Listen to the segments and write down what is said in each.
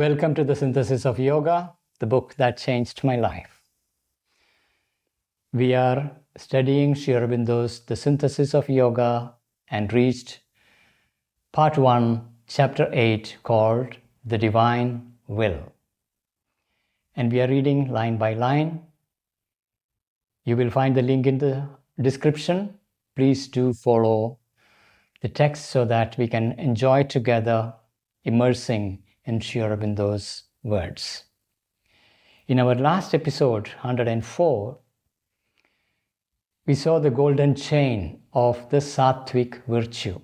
Welcome to the Synthesis of Yoga, the book that changed my life. We are studying Sri Aurobindo's The Synthesis of Yoga and reached part 1, chapter 8, called The Divine Will. And we are reading line by line. You will find the link in the description. Please do follow the text so that we can enjoy together, immersing in Sri Aurobindo's words. In our last episode, 104, we saw the golden chain of the sattvic virtue.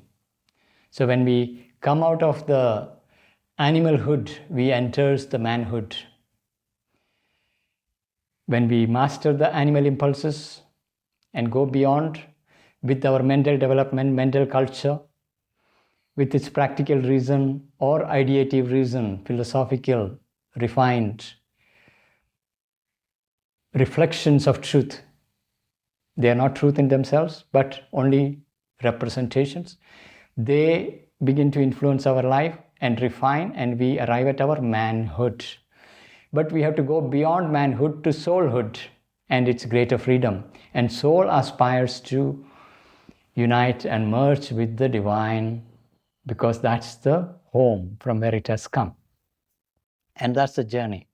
So when we come out of the animalhood, we enter the manhood. When we master the animal impulses and go beyond with our mental development, mental culture, with its practical reason or ideative reason, philosophical, refined reflections of truth. They are not truth in themselves, but only representations. They begin to influence our life and refine, and we arrive at our manhood. But we have to go beyond manhood to soulhood and its greater freedom. And soul aspires to unite and merge with the divine, because that's the home from where it has come. And that's the journey.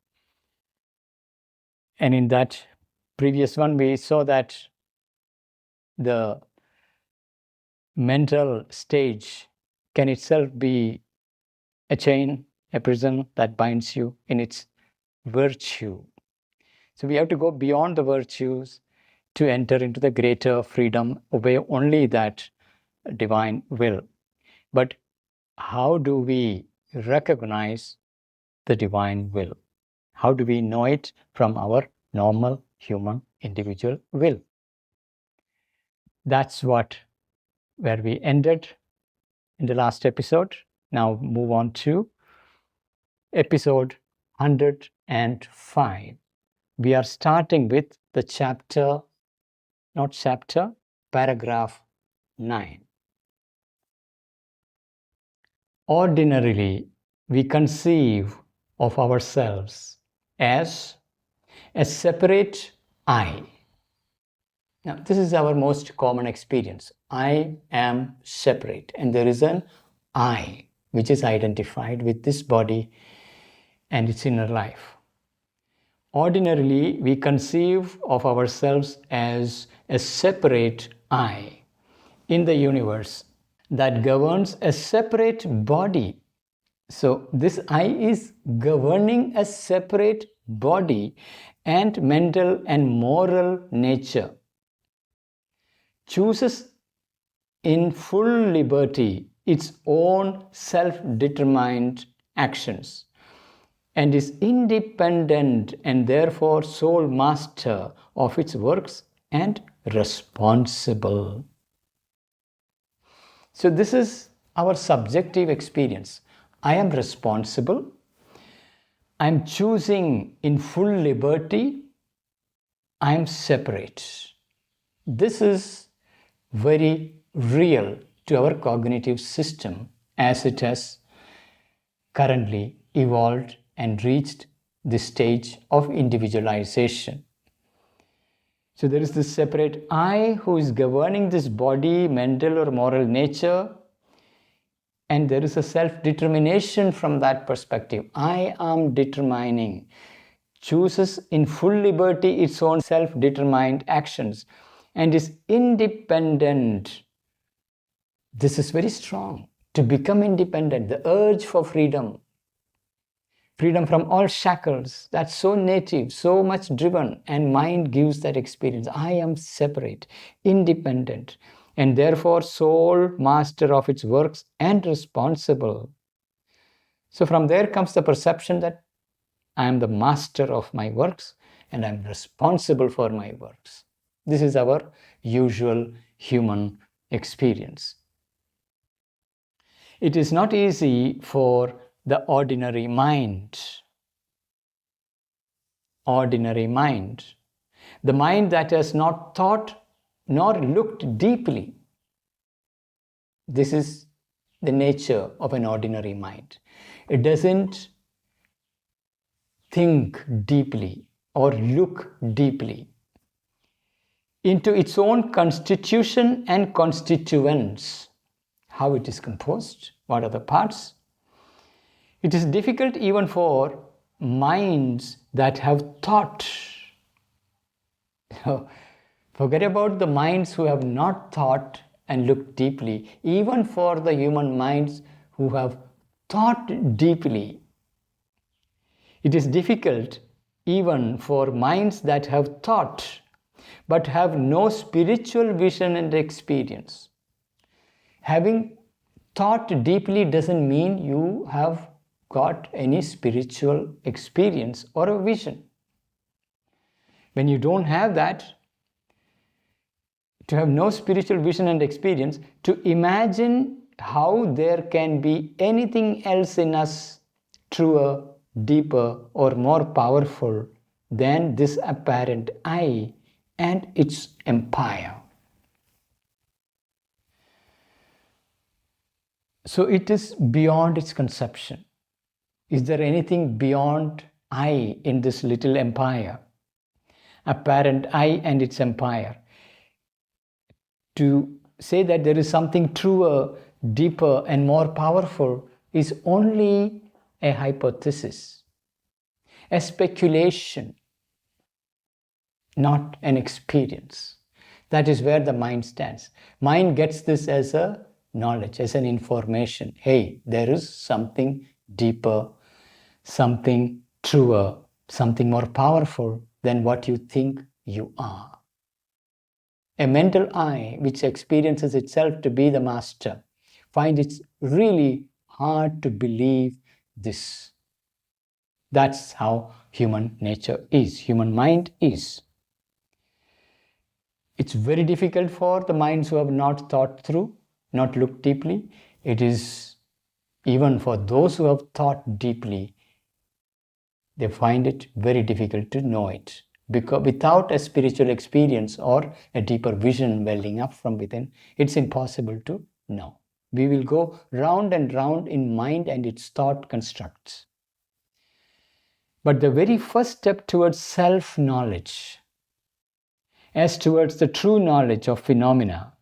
And in that previous one, we saw that the mental stage can itself be a chain, a prison that binds you in its virtue. So we have to go beyond the virtues to enter into the greater freedom, obey only that divine will. But how do we recognize the divine will? How do we know it from our normal human individual will? That's where we ended in the last episode. Now move on to episode 105. We are starting with the paragraph 9. Ordinarily, we conceive of ourselves as a separate I. Now, this is our most common experience. I am separate, and there is an I which is identified with this body and its inner life. Ordinarily, we conceive of ourselves as a separate I in the universe that governs a separate body. So this I is governing a separate body and mental and moral nature, chooses in full liberty its own self-determined actions, and is independent and therefore sole master of its works and responsible. So this is our subjective experience. I am responsible. I am choosing in full liberty. I am separate. This is very real to our cognitive system as it has currently evolved and reached the stage of individualization. So there is this separate I who is governing this body, mental or moral nature, and there is a self-determination from that perspective. I am determining, chooses in full liberty its own self-determined actions, and is independent. This is very strong. To become independent, the urge for freedom from all shackles, that's so native, so much driven, and mind gives that experience. I am separate, independent, and therefore sole master of its works and responsible. So from there comes the perception that I am the master of my works and I am responsible for my works. This is our usual human experience. It is not easy for the ordinary mind, the mind that has not thought nor looked deeply. This is the nature of an ordinary mind. It doesn't think deeply or look deeply into its own constitution and constituents, how it is composed, what are the parts. It is difficult even for minds that have thought. Forget about the minds who have not thought and looked deeply. Even for the human minds who have thought deeply, it is difficult even for minds that have thought but have no spiritual vision and experience. Having thought deeply doesn't mean you have got any spiritual experience or a vision. When you don't have that, to have no spiritual vision and experience, to imagine how there can be anything else in us truer, deeper, or more powerful than this apparent I and its empire. So it is beyond its conception. Is there anything beyond I in this little empire? Apparent I and its empire. To say that there is something truer, deeper, and more powerful is only a hypothesis, a speculation, not an experience. That is where the mind stands. Mind gets this as a knowledge, as an information. Hey, there is something deeper, something truer, something more powerful than what you think you are. A mental I, which experiences itself to be the master, finds it really hard to believe this. That's how human nature is, human mind is. It's very difficult for the minds who have not thought through, not looked deeply. It is even for those who have thought deeply, they find it very difficult to know it. Because without a spiritual experience or a deeper vision welling up from within, it's impossible to know. We will go round and round in mind and its thought constructs. But the very first step towards self-knowledge, as towards the true knowledge of phenomena.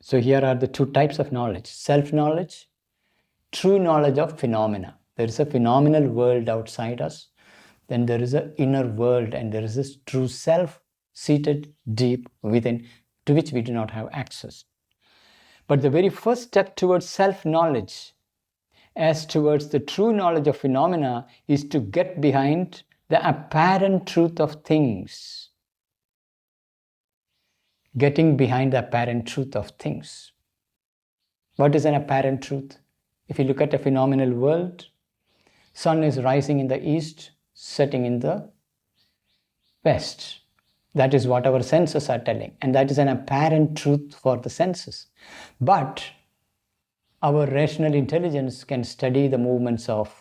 So here are the two types of knowledge: self-knowledge, true knowledge of phenomena. There is a phenomenal world outside us. Then there is an inner world, and there is this true self seated deep within, to which we do not have access. But the very first step towards self-knowledge, as towards the true knowledge of phenomena, is to get behind the apparent truth of things. Getting behind the apparent truth of things. What is an apparent truth? If you look at a phenomenal world, sun is rising in the east, setting in the west. That is what our senses are telling, and that is an apparent truth for the senses. But our rational intelligence can study the movements of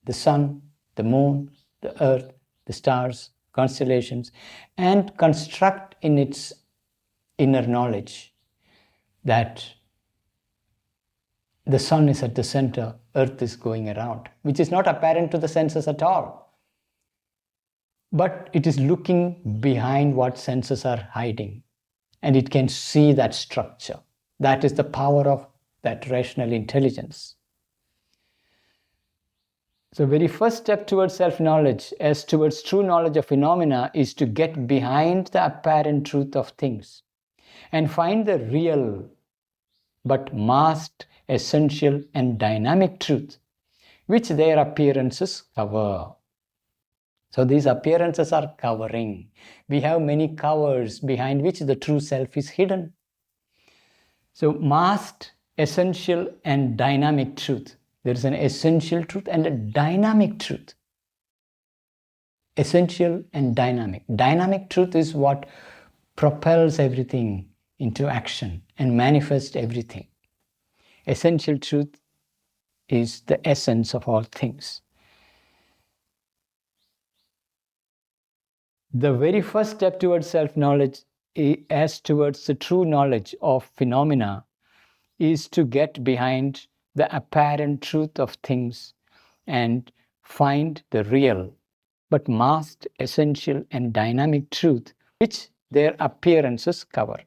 the sun, the moon, the earth, the stars, constellations, and construct in its inner knowledge that the sun is at the center, earth is going around, which is not apparent to the senses at all. But it is looking behind what senses are hiding, and it can see that structure. That is the power of that rational intelligence. So very first step towards self-knowledge, as towards true knowledge of phenomena, is to get behind the apparent truth of things and find the real but masked, essential and dynamic truth, which their appearances cover. So these appearances are covering. We have many covers behind which the true self is hidden. So masked, essential and dynamic truth. There is an essential truth and a dynamic truth. Essential and dynamic. Dynamic truth is what propels everything into action and manifests everything. Essential truth is the essence of all things. The very first step towards self-knowledge, as towards the true knowledge of phenomena, is to get behind the apparent truth of things and find the real but masked essential and dynamic truth which their appearances cover.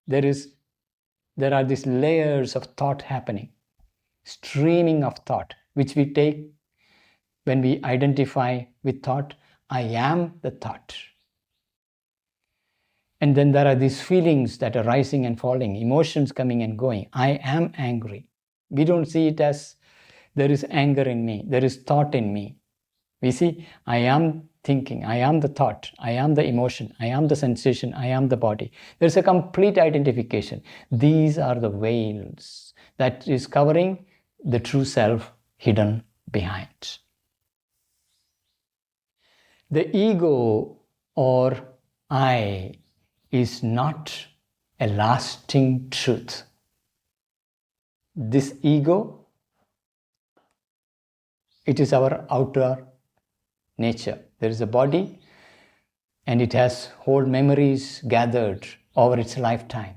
There are these layers of thought happening, streaming of thought, which we take when we identify with thought. I am the thought. And then there are these feelings that are rising and falling, emotions coming and going. I am angry. We don't see it as there is anger in me, there is thought in me. We see, I am thinking, I am the thought, I am the emotion, I am the sensation, I am the body. There's a complete identification. These are the veils that is covering the true self hidden behind. The ego or I is not a lasting truth. This ego, it is our outer nature. There is a body and it has whole memories gathered over its lifetime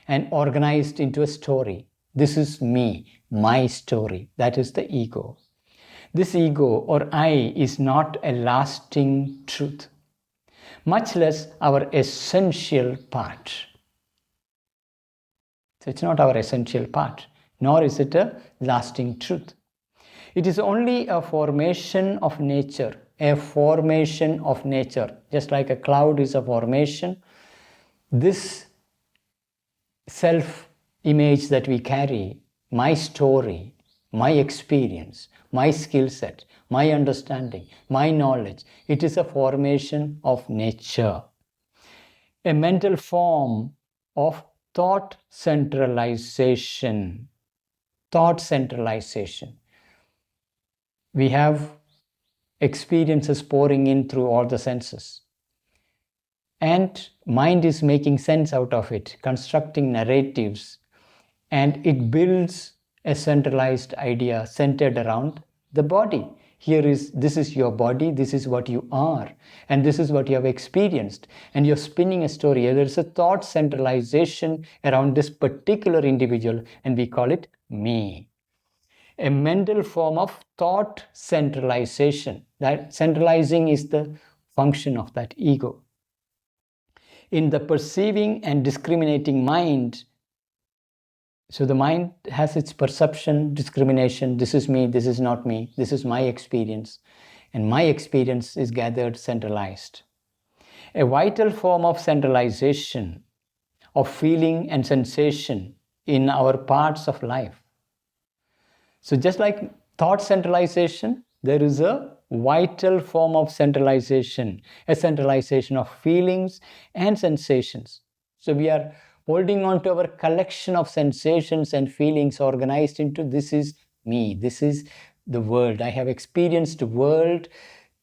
and organized into a story. This is me, my story. That is the ego. This ego or I is not a lasting truth, much less our essential part. So it's not our essential part, nor is it a lasting truth. It is only a formation of nature, a formation of nature. Just like a cloud is a formation, this self-image that we carry, my story, my experience, my skill set, my understanding, my knowledge, it is a formation of nature, a mental form of thought centralization. Thought centralization. We have experiences pouring in through all the senses. And mind is making sense out of it, constructing narratives, and it builds a centralized idea centered around the body. This is your body, this is what you are, and this is what you have experienced. And you're spinning a story. There's a thought centralization around this particular individual, and we call it me. A mental form of thought centralization. That centralizing is the function of that ego. In the perceiving and discriminating mind, so the mind has its perception, discrimination, this is me, this is not me, this is my experience, and my experience is gathered centralized. A vital form of centralization of feeling and sensation in our parts of life. So just like thought centralization, there is a vital form of centralization, a centralization of feelings and sensations. So we are holding on to our collection of sensations and feelings organized into this is me, this is the world. I have experienced the world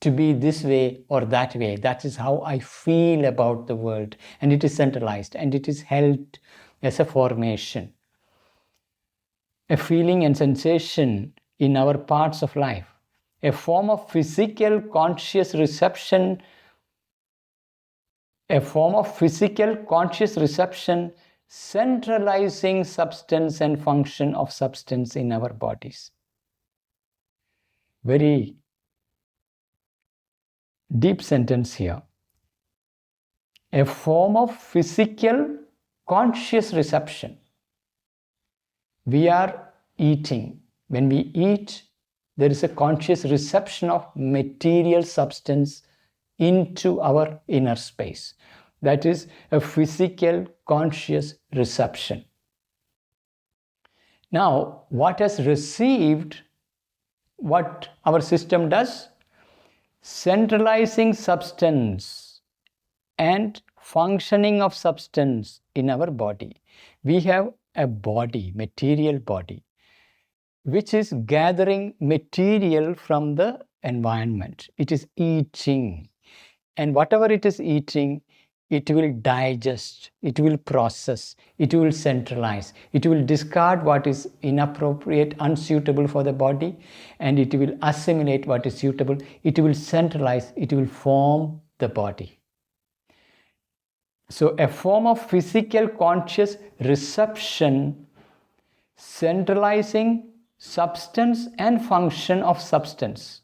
to be this way or that way. That is how I feel about the world. And it is centralized and it is held as a formation. A feeling and sensation in our parts of life, a form of physical conscious reception, centralizing substance and function of substance in our bodies. Very deep sentence here. A form of physical conscious reception. We are eating. When we eat, there is a conscious reception of material substance into our inner space. That is a physical conscious reception. Now, what has received, what our system does? Centralizing substance and functioning of substance in our body. We have a body, material body, which is gathering material from the environment. It is eating. And whatever it is eating, it will digest, it will process, it will centralize, it will discard what is inappropriate, unsuitable for the body, and it will assimilate what is suitable. It will centralize, it will form the body. So a form of physical conscious reception centralizing substance and function of substance.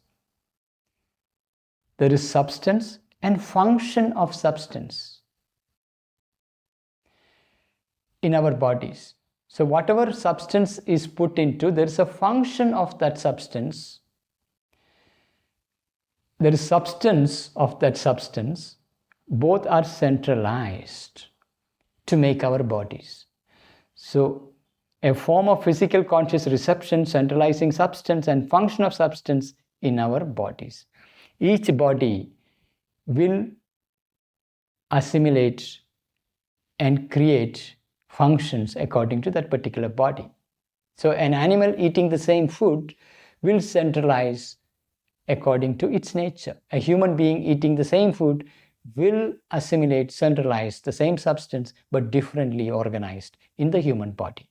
There is substance and function of substance in our bodies. So whatever substance is put into, there is a function of that substance. There is substance of that substance. Both are centralized to make our bodies. So a form of physical conscious reception centralizing substance and function of substance in our bodies. Each body will assimilate and create functions according to that particular body. So an animal eating the same food will centralize according to its nature. A human being eating the same food will assimilate, centralize the same substance but differently organized in the human body.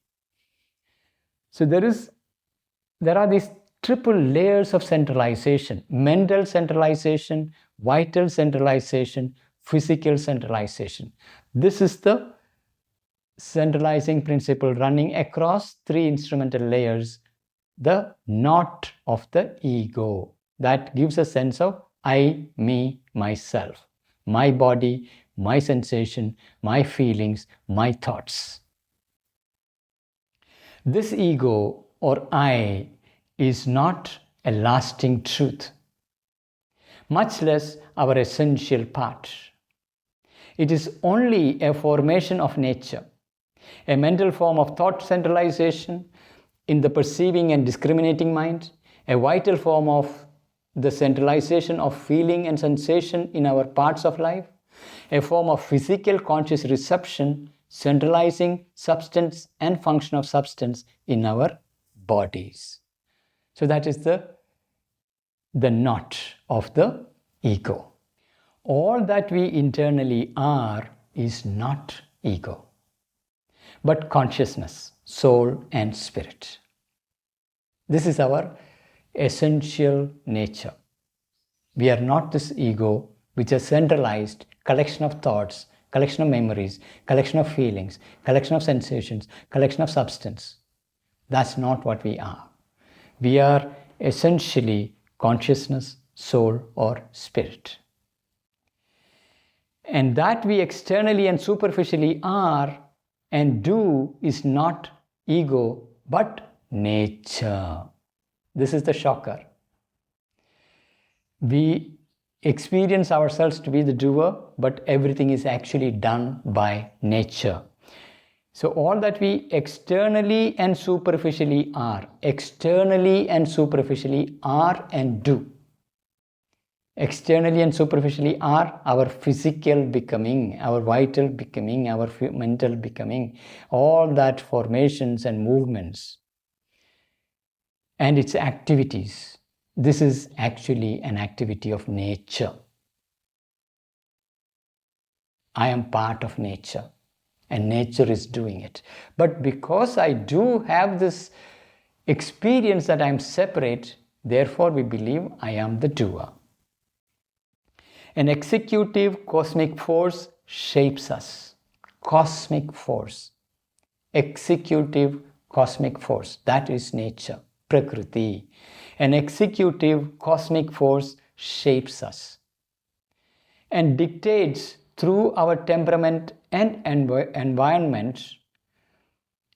So there are these triple layers of centralization: mental centralization, vital centralization, physical centralization. This is the centralizing principle running across three instrumental layers, the knot of the ego. That gives a sense of I, me, myself, my body, my sensation, my feelings, my thoughts. This ego or I is not a lasting truth, much less our essential part. It is only a formation of nature, a mental form of thought centralization in the perceiving and discriminating mind, a vital form of the centralization of feeling and sensation in our parts of life, a form of physical conscious reception centralizing substance and function of substance in our bodies. So that is the knot of the ego. All that we internally are is not ego, but consciousness, soul and spirit. This is our essential nature. We are not this ego which is centralized collection of thoughts, collection of memories, collection of feelings, collection of sensations, collection of substance. That's not what we are. We are essentially consciousness, soul or spirit. And that we externally and superficially are and do is not ego but nature. This is the shocker. We experience ourselves to be the doer, but everything is actually done by nature. So all that we externally and superficially are and do. Externally and superficially are our physical becoming, our vital becoming, our mental becoming, all that formations and movements and its activities. This is actually an activity of nature. I am part of nature and nature is doing it. But because I do have this experience that I am separate, therefore we believe I am the doer. An executive cosmic force shapes us. Cosmic force. Executive cosmic force. That is nature. Prakriti. An executive cosmic force shapes us and dictates through our temperament and environment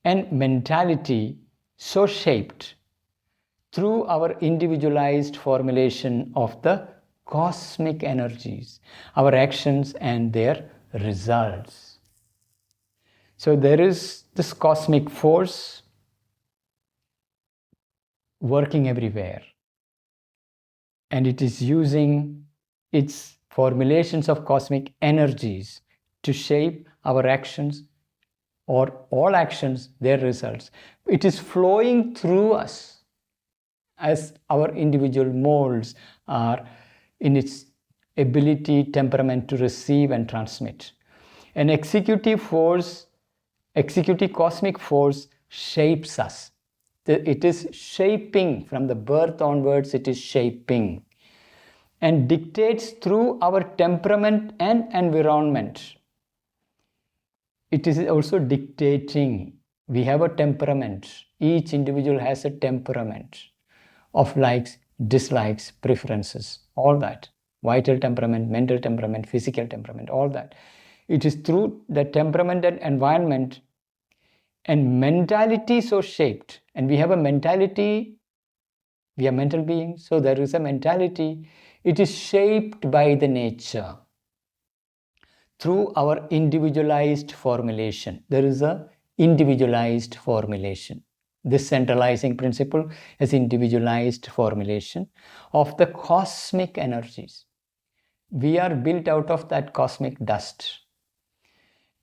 and mentality, so shaped through our individualized formulation of the cosmic energies, our actions and their results. So there is this cosmic force working everywhere, and it is using its formulations of cosmic energies to shape our actions or all actions, their results. It is flowing through us as our individual molds are in its ability, temperament to receive and transmit. An executive cosmic force shapes us. It is shaping from the birth onwards, it is shaping and dictates through our temperament and environment. It is also dictating. We have a temperament Each individual has a temperament of likes, dislikes, preferences, all that. Vital temperament, mental temperament, physical temperament, all that. It is through the temperament and environment and mentality so shaped. And we have a mentality, we are mental beings, so there is a mentality. It is shaped by the nature through our individualized formulation. There is a individualized formulation. This centralizing principle is individualized formulation of the cosmic energies. We are built out of that cosmic dust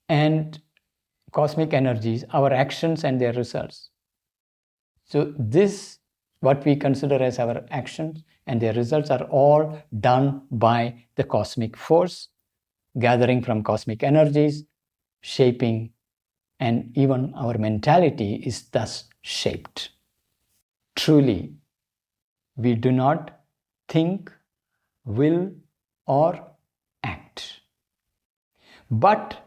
and cosmic energies, our actions and their results. So this, what we consider as our actions and their results, are all done by the cosmic force, gathering from cosmic energies, shaping, and even our mentality is thus shaped. Truly, we do not think, will, or act. But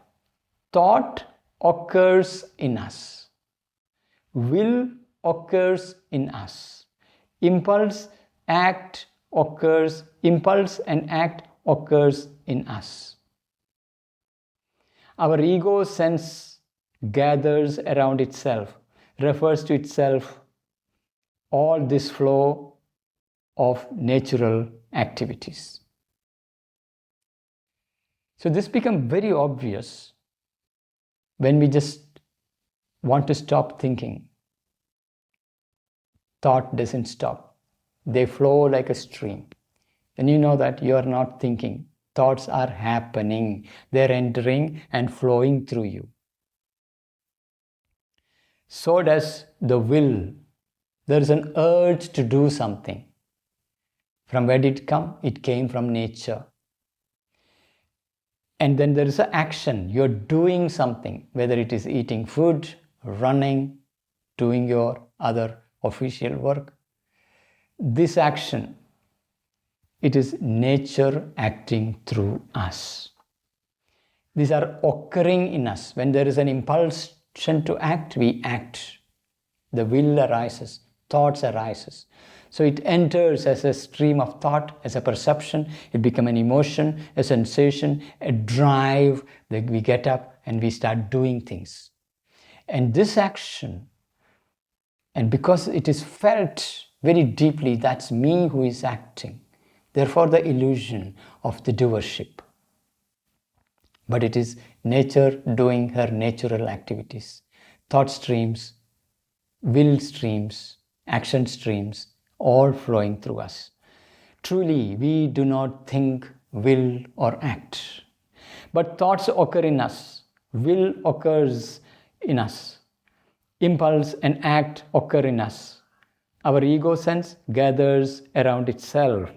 thought occurs in us. Will occurs in us. Impulse and act occurs in us. Our ego sense gathers around itself, refers to itself, all this flow of natural activities. So this becomes very obvious when we just want to stop thinking. Thought doesn't stop. They flow like a stream. Then you know that you are not thinking. Thoughts are happening. They're entering and flowing through you. So does the will. There is an urge to do something. From where did it come? It came from nature. And then there is an action. You're doing something, whether it is eating food, running, doing your other official work. This action, it is nature acting through us. These are occurring in us. When there is an impulsion to act, we act. The will arises, thoughts arises. So it enters as a stream of thought, as a perception. It becomes an emotion, a sensation, a drive. We get up and we start doing things. And this action, and because it is felt very deeply, that's me who is acting. Therefore, the illusion of the doership. But it is nature doing her natural activities. Thought streams, will streams, action streams, all flowing through us. Truly, we do not think, will, or act. But thoughts occur in us. Will occurs in us. Impulse and act occur in us. Our ego sense gathers around itself,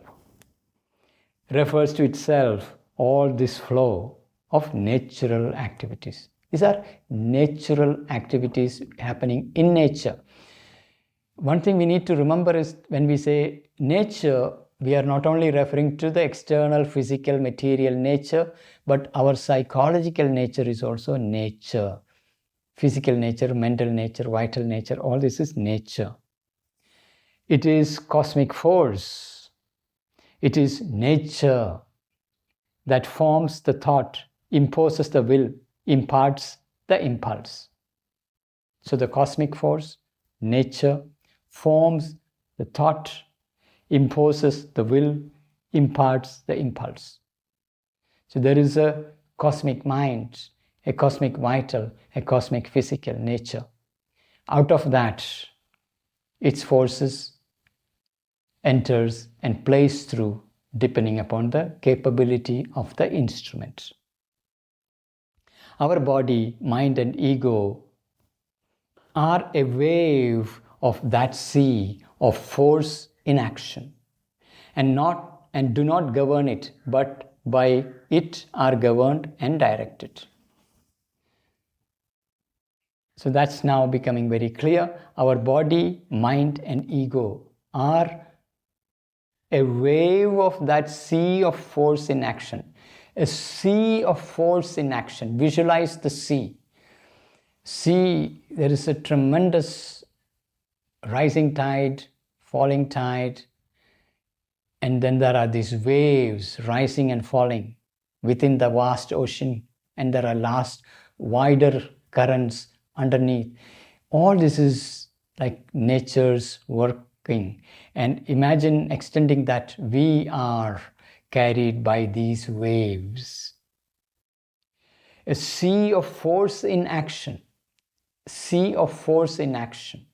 refers to itself, all this flow of natural activities. These are natural activities happening in nature. One thing we need to remember is when we say nature, we are not only referring to the external physical material nature, but our psychological nature is also nature. Physical nature, mental nature, vital nature, all this is nature. It is cosmic force. It is nature that forms the thought, imposes the will, imparts the impulse. So the cosmic force, nature, forms the thought, imposes the will, imparts the impulse. So there is a cosmic mind, a cosmic vital, a cosmic physical nature. Out of that, its forces enters and plays through depending upon the capability of the instrument. Our body, mind, and ego are a wave of that sea of force in action, and do not govern it, but by it are governed and directed. So that's now becoming very clear. Our body, mind, and ego are a wave of that sea of force in action. A sea of force in action. Visualize the sea. See, there is a tremendous rising tide, falling tide, and then there are these waves rising and falling within the vast ocean, and there are wider currents underneath. All this is like nature's working. And imagine extending that we are carried by these waves. A sea of force in action. Sea of force in action.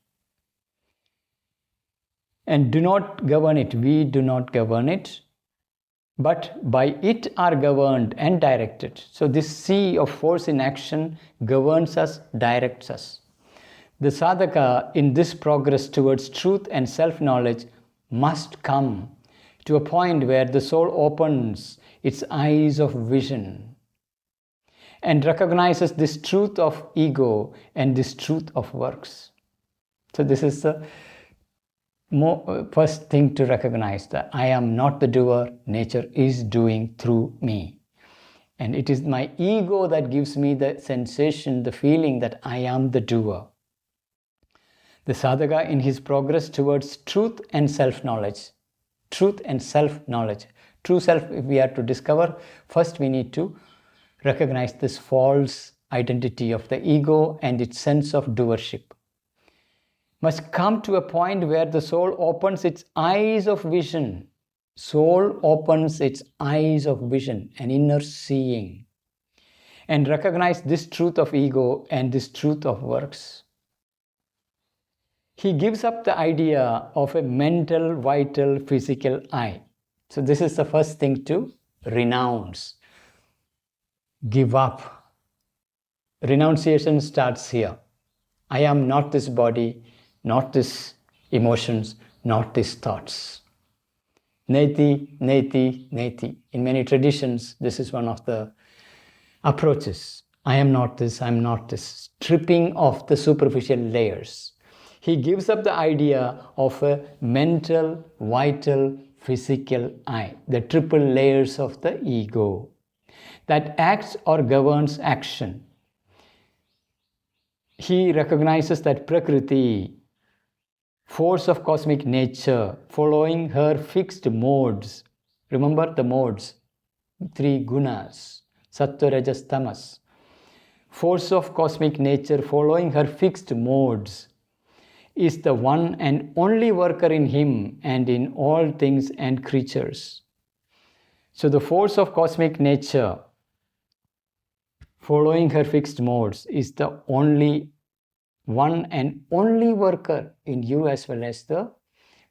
And do not govern it. We do not govern it, but by it are governed and directed. So this sea of force in action governs us, directs us. The sadhaka in this progress towards truth and self-knowledge must come to a point where the soul opens its eyes of vision and recognizes this truth of ego and this truth of works. So this is the first thing to recognize, that I am not the doer, nature is doing through me. And it is my ego that gives me the sensation, the feeling that I am the doer. The sadhaka in his progress towards truth and self-knowledge. Truth and self-knowledge. True self, if we are to discover, first we need to recognize this false identity of the ego and its sense of doership. Must come to a point where the soul opens its eyes of vision. Soul opens its eyes of vision, an inner seeing, and recognize this truth of ego and this truth of works. He gives up the idea of a mental, vital, physical I. So this is the first thing to renounce. Give up. Renunciation starts here. I am not this body, not these emotions, not these thoughts. Neti, neti, neti. In many traditions, this is one of the approaches. I am not this, I am not this. Stripping off the superficial layers. He gives up the idea of a mental, vital, physical I, the triple layers of the ego that acts or governs action. He recognizes that Prakriti, force of cosmic nature, following her fixed modes. Remember the modes, 3 gunas, sattva, rajas, tamas. Force of cosmic nature, following her fixed modes, is the one and only worker in him and in all things and creatures. So the force of cosmic nature, following her fixed modes, is the only one and only worker in you as well as the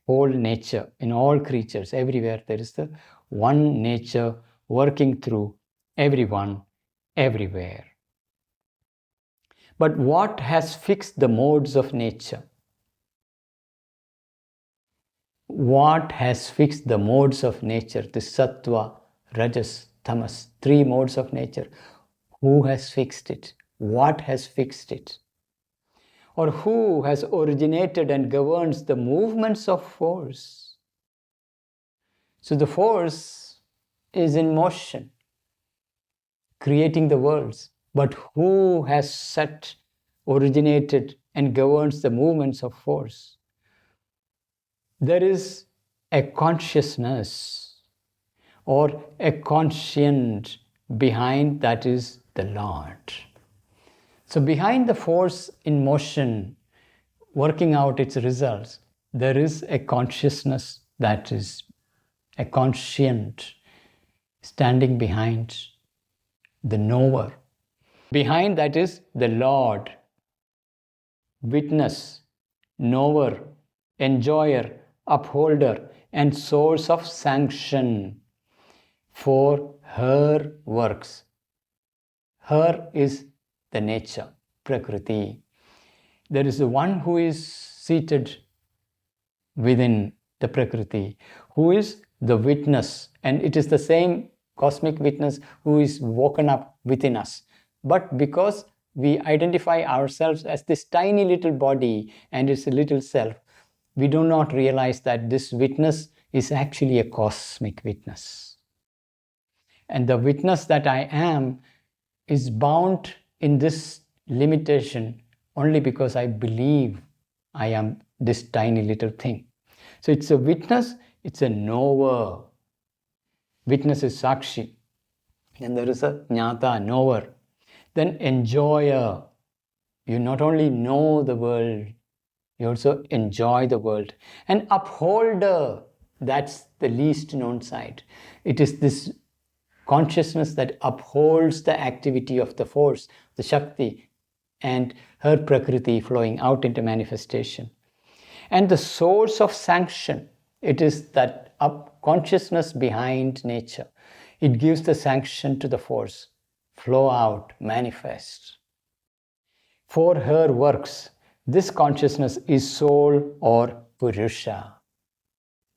whole nature, in all creatures, everywhere. There is the one nature working through everyone, everywhere. But what has fixed the modes of nature? What has fixed the modes of nature? The sattva, rajas, tamas, 3 modes of nature. Who has fixed it? What has fixed it? Or who has originated and governs the movements of force? So the force is in motion, creating the worlds. But who has set, originated, and governs the movements of force? There is a consciousness or a conscient behind, that is the Lord. So behind the force in motion, working out its results, there is a consciousness, that is a conscient standing behind the knower. Behind that is the Lord, witness, knower, enjoyer, upholder, and source of sanction for her works. Her is the nature, Prakriti. There is the one who is seated within the Prakriti, who is the witness, and it is the same cosmic witness who is woken up within us. But because we identify ourselves as this tiny little body and its little self, we do not realize that this witness is actually a cosmic witness. And the witness that I am is bound in this limitation only because I believe I am this tiny little thing. So it's a witness, it's a knower. Witness is Sakshi. Then there is a Jnata, knower. Then enjoyer. You not only know the world, you also enjoy the world. And upholder, that's the least known side. It is this consciousness that upholds the activity of the force, the Shakti, and her Prakriti flowing out into manifestation. And the source of sanction, it is that consciousness behind nature. It gives the sanction to the force. Flow out, manifest. For her works, this consciousness is soul or Purusha.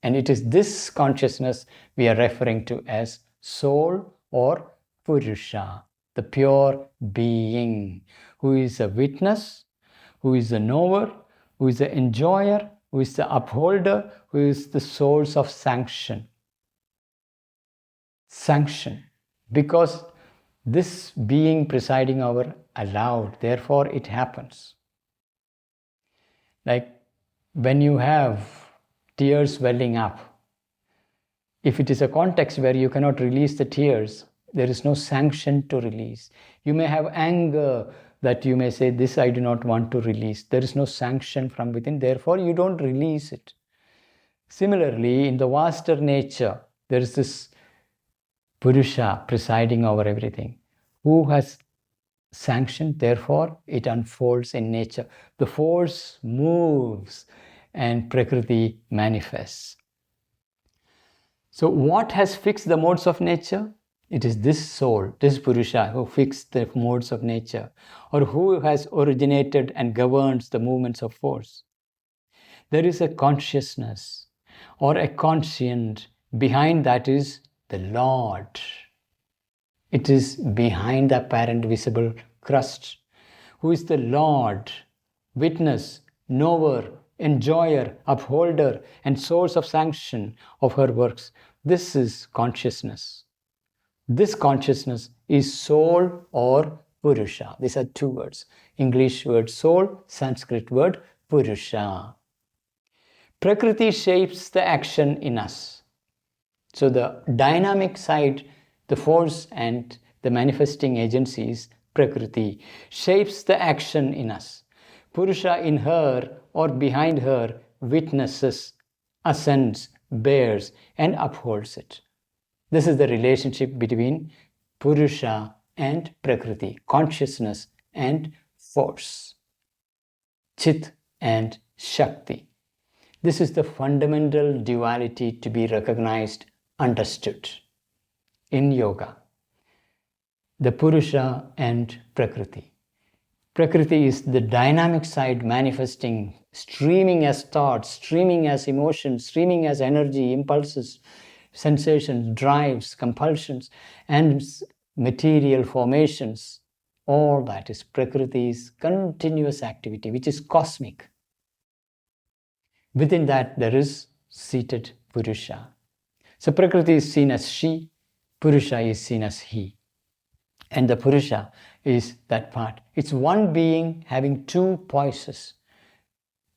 And it is this consciousness we are referring to as soul or Purusha, the pure being, who is a witness, who is a knower, who is the enjoyer, who is the upholder, who is the source of sanction. Sanction, because this being presiding over allowed, therefore it happens. Like when you have tears welling up, if it is a context where you cannot release the tears, there is no sanction to release. You may have anger that you may say, this I do not want to release. There is no sanction from within, therefore you don't release it. Similarly, in the vaster nature, there is this Purusha presiding over everything, who has sanctioned, therefore it unfolds in nature. The force moves and Prakriti manifests. So what has fixed the modes of nature? It is this soul, this Purusha, who fixed the modes of nature, or who has originated and governs the movements of force. There is a consciousness or a conscient. Behind that is the Lord. It is behind the apparent visible crust, who is the Lord, witness, knower, enjoyer, upholder, and source of sanction of her works. This is consciousness. This consciousness is soul or Purusha. These are two words. English word soul, Sanskrit word Purusha. Prakriti shapes the action in us. So the dynamic side, the force and the manifesting agencies, Prakriti, shapes the action in us. Purusha in her or behind her witnesses, assents, bears, and upholds it. This is the relationship between Purusha and Prakriti, consciousness and force, Chit and Shakti. This is the fundamental duality to be recognized, understood in yoga. The Purusha and Prakriti. Prakriti is the dynamic side manifesting, streaming as thoughts, streaming as emotions, streaming as energy, impulses, sensations, drives, compulsions, and material formations. All that is Prakriti's continuous activity, which is cosmic. Within that, there is seated Purusha. So Prakriti is seen as she, Purusha is seen as he. And the Purusha is that part. It's one being having two poises.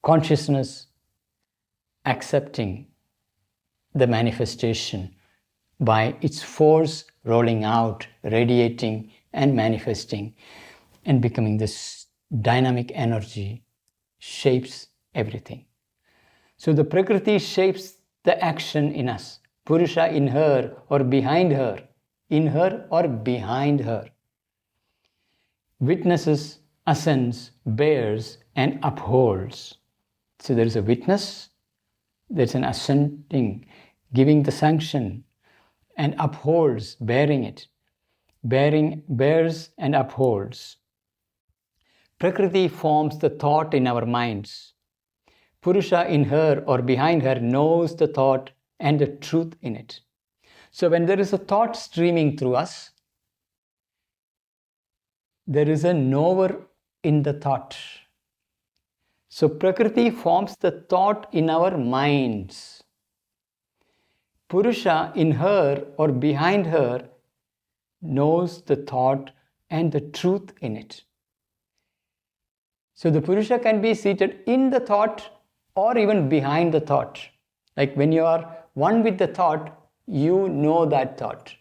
Consciousness accepting the manifestation by its force rolling out, radiating and manifesting and becoming this dynamic energy, shapes everything. So the Prakriti shapes the action in us. Purusha in her or behind her, in her or behind her. Witnesses, assents, bears, and upholds. So there is a witness, there's an assenting, giving the sanction, and upholds, bearing it. Bears and upholds. Prakriti forms the thought in our minds. Purusha in her or behind her knows the thought and the truth in it. So when there is a thought streaming through us, there is a knower in the thought. So Prakriti forms the thought in our minds. Purusha in her or behind her knows the thought and the truth in it. So the Purusha can be seated in the thought or even behind the thought. Like when you are one with the thought, you know that thought.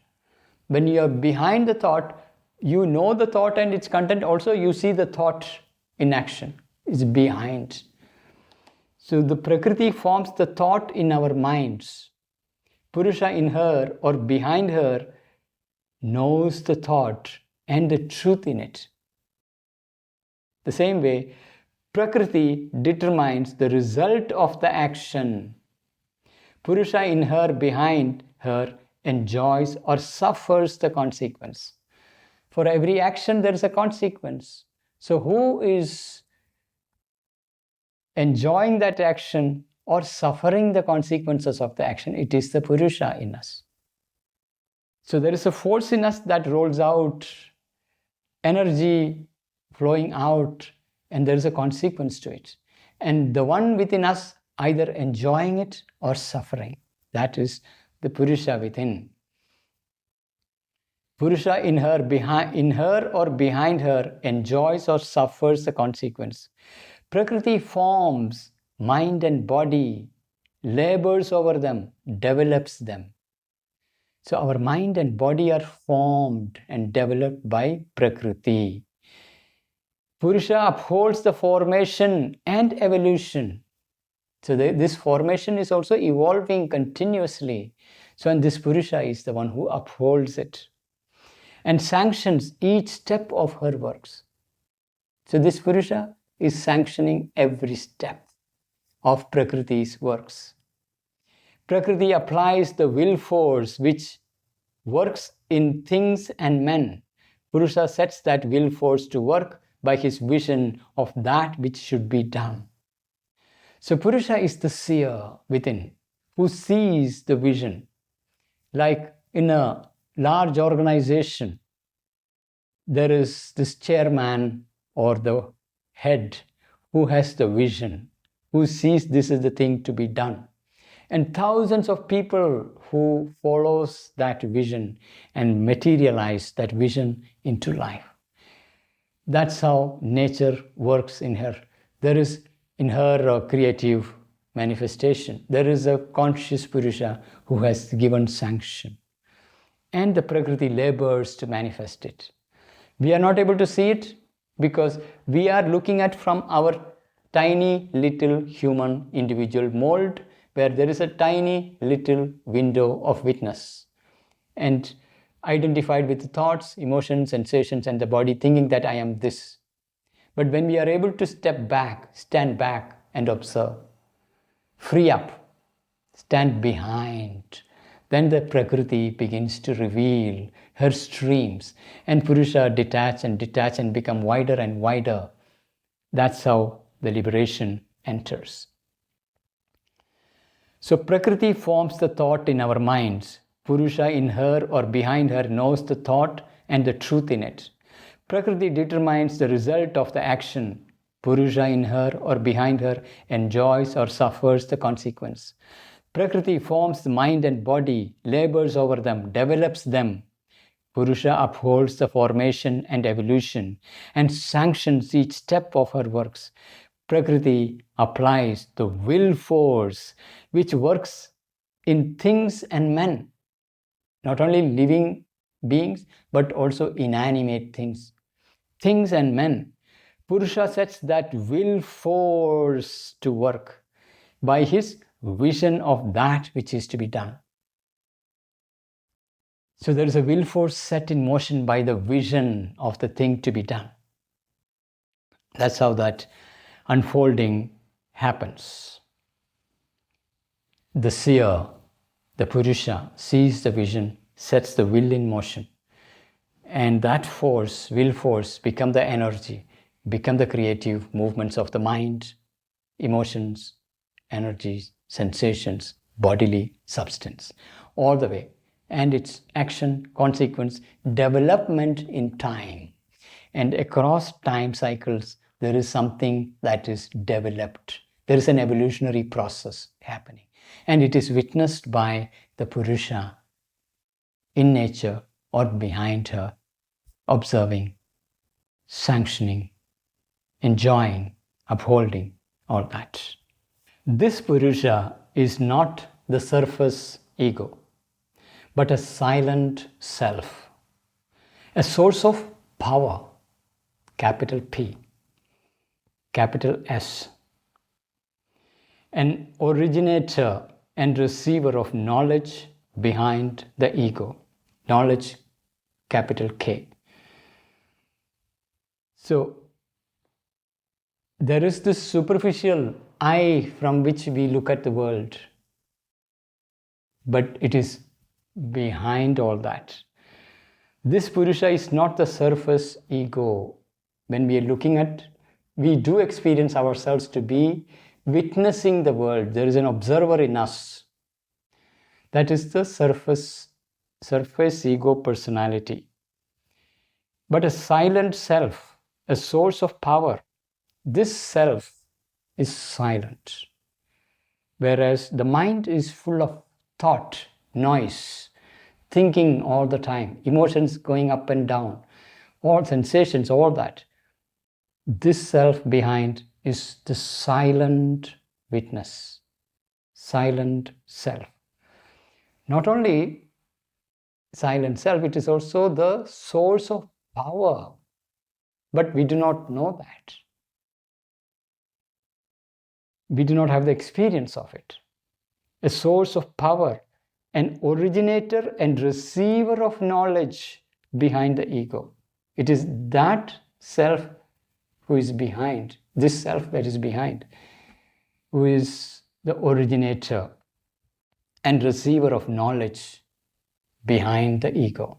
When you are behind the thought, you know the thought and its content. Also, you see the thought in action. It's behind. So the Prakriti forms the thought in our minds. Purusha in her or behind her knows the thought and the truth in it. The same way, Prakriti determines the result of the action. Purusha in her behind her enjoys or suffers the consequence. For every action, there is a consequence. So, who is enjoying that action or suffering the consequences of the action? It is the Purusha in us. So, there is a force in us that rolls out, energy flowing out, and there is a consequence to it. And the one within us either enjoying it or suffering. That is the Purusha within. Purusha in her or behind her enjoys or suffers the consequence. Prakriti forms mind and body, labors over them, develops them. So our mind and body are formed and developed by Prakriti. Purusha upholds the formation and evolution. So this formation is also evolving continuously. So and this Purusha is the one who upholds it and sanctions each step of her works. So this Purusha is sanctioning every step of Prakriti's works. Prakriti applies the will force which works in things and men. Purusha sets that will force to work by his vision of that which should be done. So Purusha is the seer within who sees the vision. Like in a large organization, there is this chairman or the head who has the vision, who sees this is the thing to be done. And thousands of people who follows that vision and materialize that vision into life. That's how nature works in her. There is in her creative manifestation. There is a conscious Purusha who has given sanction. And the Prakriti labors to manifest it. We are not able to see it because we are looking at from our tiny little human individual mold where there is a tiny little window of witness and identified with thoughts, emotions, sensations, and the body thinking that I am this. But when we are able to step back, stand back and observe, free up, stand behind, then the Prakriti begins to reveal her streams and Purusha detach and become wider and wider. That's how the liberation enters. So Prakriti forms the thought in our minds. Purusha in her or behind her knows the thought and the truth in it. Prakriti determines the result of the action. Purusha in her or behind her enjoys or suffers the consequence. Prakriti forms the mind and body, labors over them, develops them. Purusha upholds the formation and evolution and sanctions each step of her works. Prakriti applies the will force which works in things and men, not only living beings but also inanimate things. Things and men. Purusha sets that will force to work by his vision of that which is to be done. So there is a will force set in motion by the vision of the thing to be done. That's how that unfolding happens. The seer, the Purusha, sees the vision, sets the will in motion. And that force, will force, become the energy, become the creative movements of the mind, emotions, energies, sensations, bodily substance, all the way. And its action, consequence, development in time. And across time cycles, there is something that is developed. There is an evolutionary process happening. And it is witnessed by the Purusha in nature or behind her, observing, sanctioning, enjoying, upholding, all that. This Purusha is not the surface ego, but a silent self, a source of power, capital P, capital S, an originator and receiver of knowledge behind the ego, knowledge, capital K. So there is this superficial eye from which we look at the world, but it is behind all that. This Purusha is not the surface ego. When we are looking at, we do experience ourselves to be witnessing the world. There is an observer in us. That is the surface ego personality. But a silent self, a source of power, this self is silent. Whereas the mind is full of thought, noise, thinking all the time, emotions going up and down, all sensations, all that. This self behind is the silent witness, silent self. Not only silent self, it is also the source of power. But we do not know that. We do not have the experience of it. A source of power, an originator and receiver of knowledge behind the ego. It is that self who is behind, this self that is behind, who is the originator and receiver of knowledge behind the ego.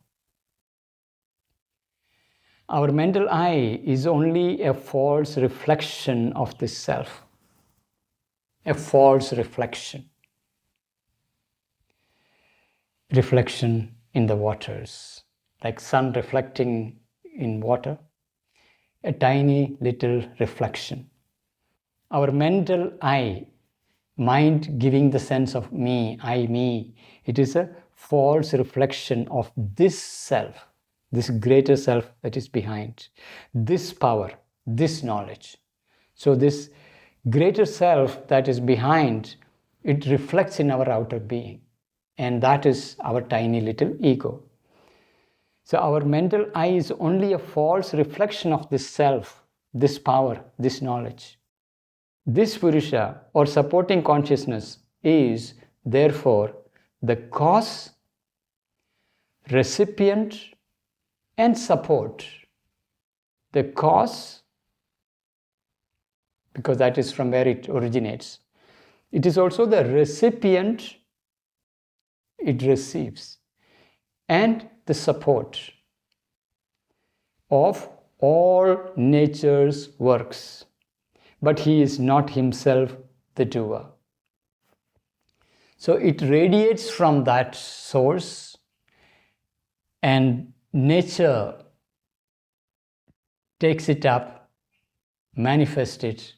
Our mental eye is only a false reflection of this self. A false reflection. Reflection in the waters, like sun reflecting in water, a tiny little reflection. Our mental eye, mind giving the sense of me, I, me, it is a false reflection of this self, this greater self that is behind, this power, this knowledge. So this greater self that is behind, it reflects in our outer being. And that is our tiny little ego. So our mental eye is only a false reflection of this self, this power, this knowledge. This Purusha or supporting consciousness is therefore the cause, recipient, and support. The cause, because that is from where it originates. It is also the recipient, it receives, and the support of all nature's works. But he is not himself the doer. So it radiates from that source, and nature takes it up, manifests it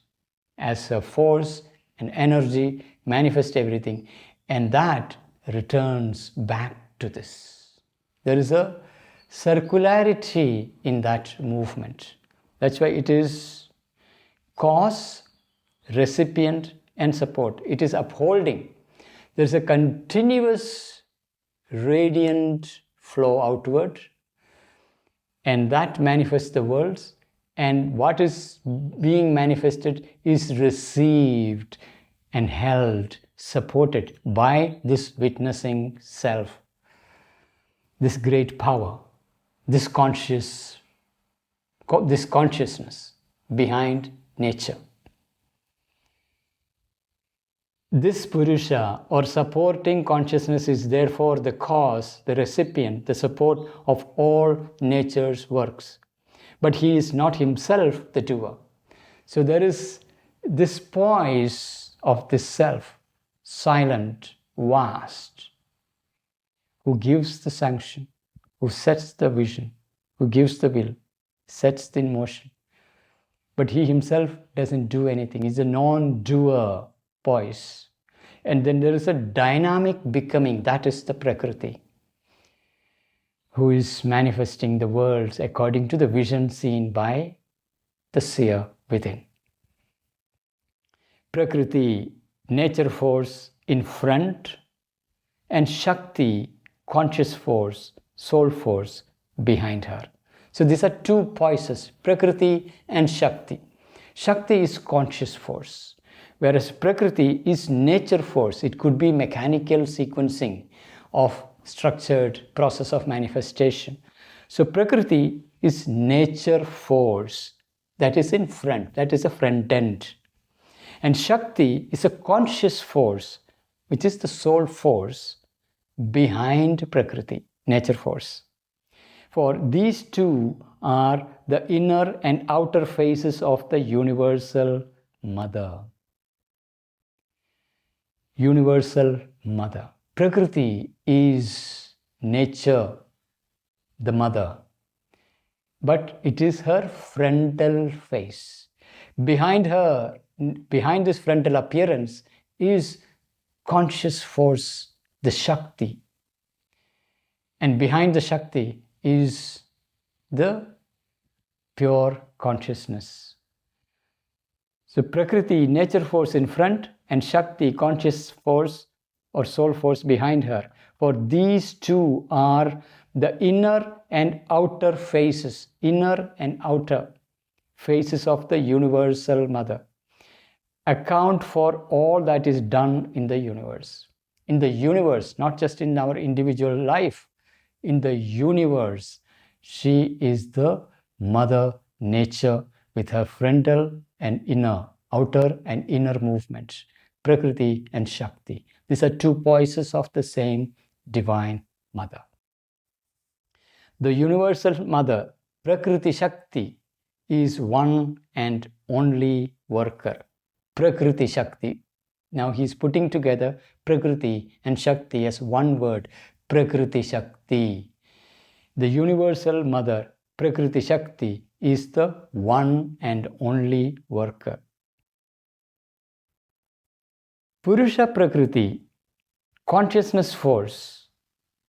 as a force, an energy, manifests everything, and that returns back to this. There is a circularity in that movement. That's why it is cause, recipient, and support. It is upholding. There's a continuous radiant flow outward, and that manifests the worlds, and what is being manifested is received and held, supported by this witnessing self, this great power, this consciousness behind nature. This Purusha or supporting consciousness is therefore the cause, the recipient, the support of all nature's works. But he is not himself the doer. So there is this poise of this self, silent, vast, who gives the sanction, who sets the vision, who gives the will, sets it in motion. But he himself doesn't do anything. He's a non-doer poise. And then there is a dynamic becoming, that is the Prakriti, who is manifesting the worlds according to the vision seen by the seer within. Prakriti nature force in front, and Shakti, conscious force, soul force behind her. So these are two voices, Prakriti and Shakti. Shakti is conscious force, whereas Prakriti is nature force. It could be mechanical sequencing of structured process of manifestation. So Prakriti is nature force that is in front, that is a front end. And Shakti is a conscious force, which is the soul force behind Prakriti, nature force. For these two are the inner and outer faces of the universal mother. Universal mother. Prakriti is nature, the mother, but it is her frontal face. Behind her, behind this frontal appearance is conscious force, the Shakti. And behind the Shakti is the pure consciousness. So Prakriti, nature force in front, and Shakti, conscious force or soul force behind her. For these two are the inner and outer faces, inner and outer faces of the universal mother. Account for all that is done in the universe. In the universe, not just in our individual life, in the universe, she is the mother nature with her frontal and inner, outer and inner movements, Prakriti and Shakti. These are two voices of the same divine mother. The universal mother, Prakriti Shakti, is one and only worker. Prakriti Shakti. Now he is putting together Prakriti and Shakti as one word, Prakriti Shakti. The universal mother, Prakriti Shakti, is the one and only worker. Purusha Prakriti, consciousness force,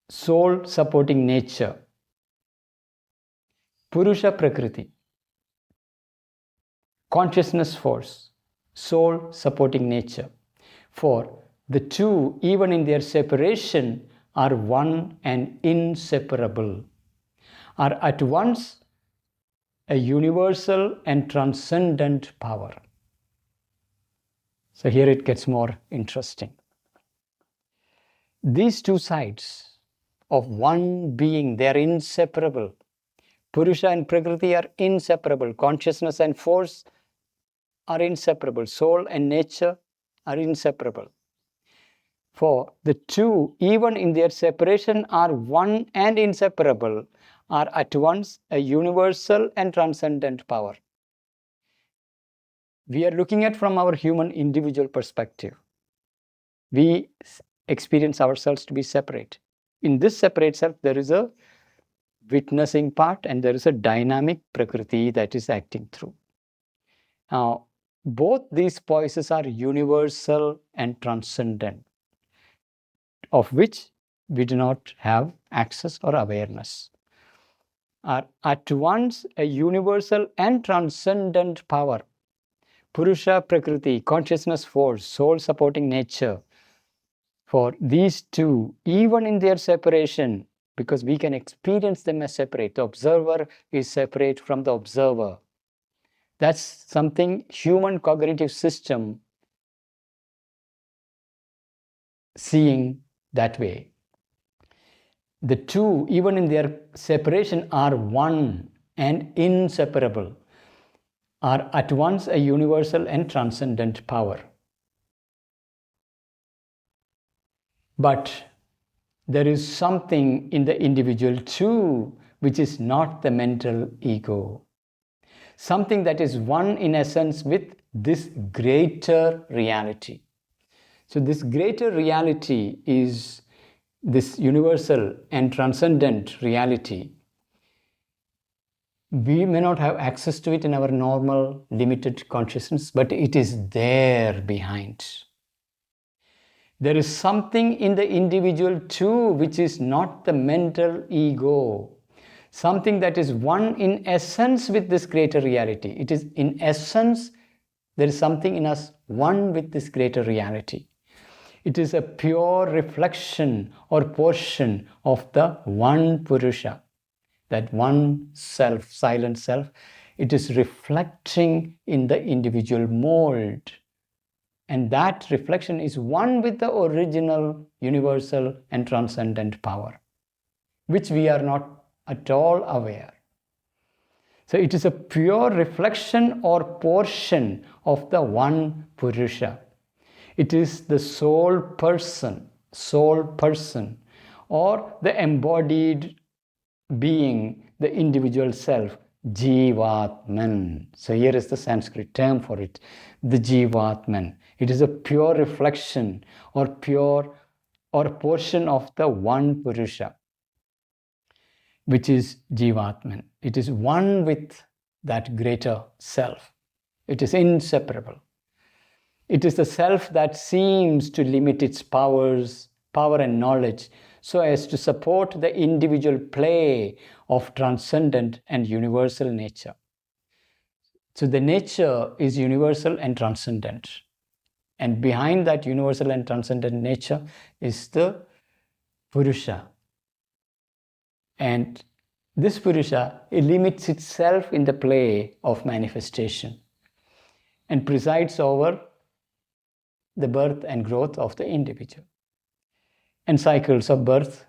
soul supporting nature. Purusha Prakriti, consciousness force, soul supporting nature. For the two, even in their separation, are one and inseparable, are at once a universal and transcendent power. So here it gets more interesting. These two sides of one being, they are inseparable. Purusha and Prakriti are inseparable. Consciousness and force are inseparable. Soul and nature are inseparable. For the two, even in their separation, are one and inseparable, are at once a universal and transcendent power. We are looking at from our human individual perspective. We experience ourselves to be separate. In this separate self, there is a witnessing part and there is a dynamic Prakriti that is acting through. Now, both these voices are universal and transcendent, of which we do not have access or awareness, are at once a universal and transcendent power. Purusha Prakriti, consciousness force, soul supporting nature. For these two, even in their separation, because we can experience them as separate, the observer is separate from the observer. That's something human cognitive system seeing that way. The two, even in their separation, are one and inseparable, are at once a universal and transcendent power. But there is something in the individual too, which is not the mental ego. Something that is one in essence with this greater reality. So this greater reality is this universal and transcendent reality. We may not have access to it in our normal limited consciousness, but it is there behind. There is something in the individual too, which is not the mental ego. Something that is one in essence with this greater reality. It is in essence There is something in us one with this greater reality. It is a pure reflection or portion of the one Purusha, that one self, silent self. It is reflecting in the individual mold. And that reflection is one with the original, universal, and transcendent power, which we are not at all aware. So it is a pure reflection or portion of the one Purusha. It is the soul person, or the embodied being, the individual self, Jivatman. So here is the Sanskrit term for it, the Jivatman. It is a pure reflection or portion of the one Purusha, which is Jivatman. It is one with that greater self. It is inseparable. It is the self that seems to limit its power and knowledge so as to support the individual play of transcendent and universal nature. So the nature is universal and transcendent. And behind that universal and transcendent nature is the Purusha. And this Purusha, it limits itself in the play of manifestation and presides over the birth and growth of the individual and cycles of birth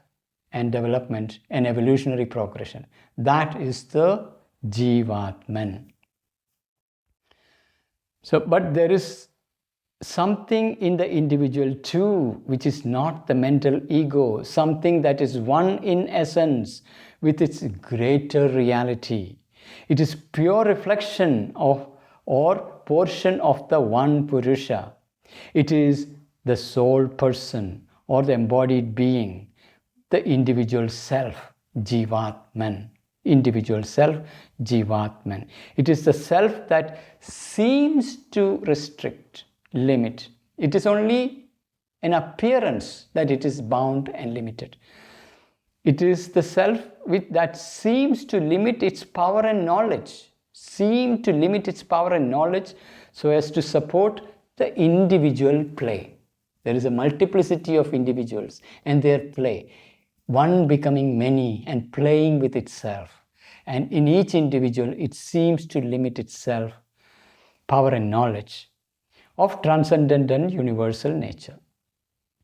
and development and evolutionary progression. That is the Jivatman. So, but there is something in the individual too, which is not the mental ego, something that is one in essence with its greater reality. It is pure reflection of or portion of the one Purusha. It is the soul person or the embodied being, the individual self, Jivatman. Individual self, Jivatman. It is the self that seems to restrict, limit. It is only an appearance that it is bound and limited. It is the self that seems to limit its power and knowledge, so as to support the individual play. There is a multiplicity of individuals and their play, one becoming many and playing with itself. And in each individual, it seems to limit itself, power and knowledge of transcendent and universal nature.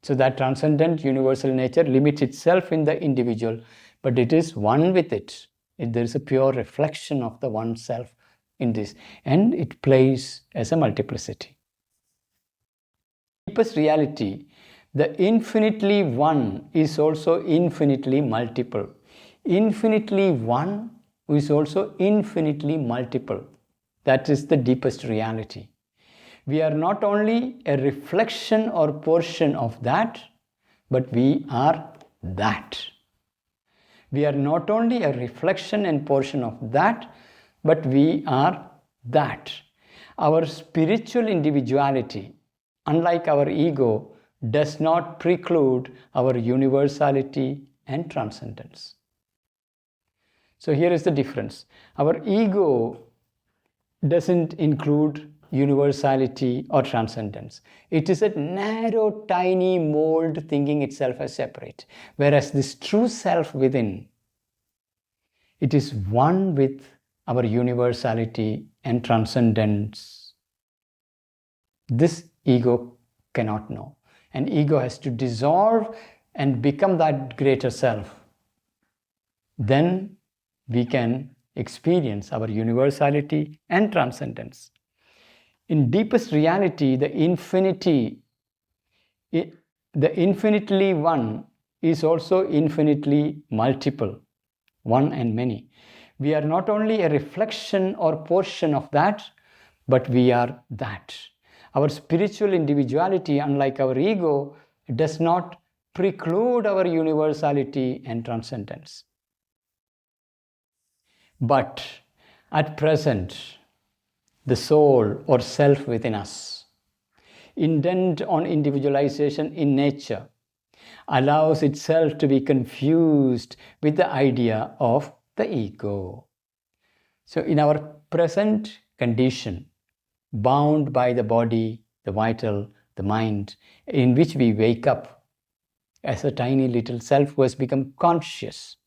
So that transcendent universal nature limits itself in the individual, but it is one with it. There is a pure reflection of the one self in this, and it plays as a multiplicity. Deepest reality, the infinitely one is also infinitely multiple. Infinitely one is also infinitely multiple. That is the deepest reality. We are not only a reflection or portion of that, but we are that. We are not only a reflection and portion of that, but we are that. Our spiritual individuality, unlike our ego, does not preclude our universality and transcendence. So here is the difference. Our ego doesn't include universality or transcendence. It is a narrow, tiny mold thinking itself as separate. Whereas this true self within, it is one with our universality and transcendence. This ego cannot know. And ego has to dissolve and become that greater self. Then we can experience our universality and transcendence. In deepest reality, the infinitely one is also infinitely multiple, one and many. We are not only a reflection or portion of that, but we are that. Our spiritual individuality, unlike our ego, does not preclude our universality and transcendence. But at present, the soul or self within us, intent on individualization in nature, allows itself to be confused with the idea of the ego. So in our present condition, bound by the body, the vital, the mind, in which we wake up as a tiny little self who has become conscious.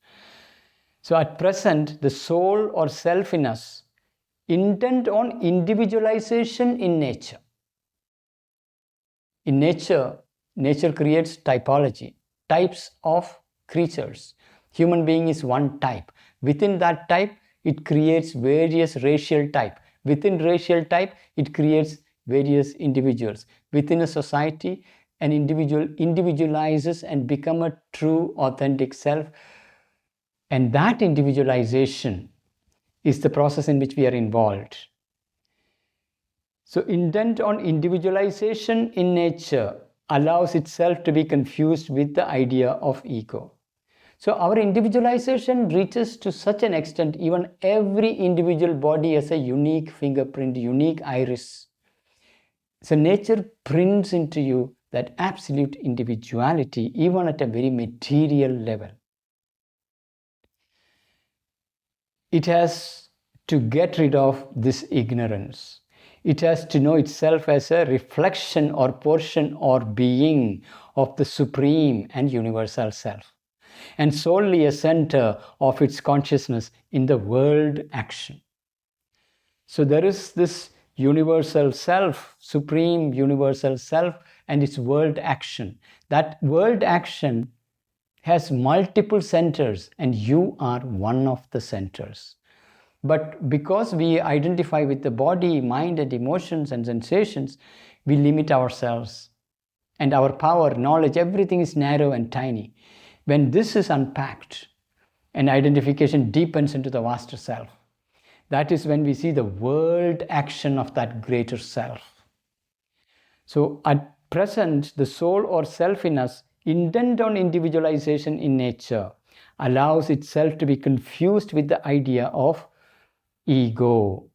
So at present, the soul or self in us intent on individualization in nature. In nature, nature creates typology, types of creatures. Human being is one type. Within that type, it creates various racial type. Within racial type, it creates various individuals. Within a society, an individual individualizes and become a true, authentic self. And that individualization is the process in which we are involved. So intent on individualization in nature allows itself to be confused with the idea of ego. So our individualization reaches to such an extent, even every individual body has a unique fingerprint, unique iris. So nature prints into you that absolute individuality, even at a very material level. It has to get rid of this ignorance. It has to know itself as a reflection or portion or being of the supreme and universal self, and solely a center of its consciousness in the world action. So there is this universal self, supreme universal self, and its world action. That world action has multiple centers, and you are one of the centers. But because we identify with the body, mind, and emotions and sensations, we limit ourselves. And our power, knowledge, everything is narrow and tiny. When this is unpacked and identification deepens into the vaster self, that is when we see the world action of that greater self. So at present, the soul or self in us, intent on individualization in nature, allows itself to be confused with the idea of ego.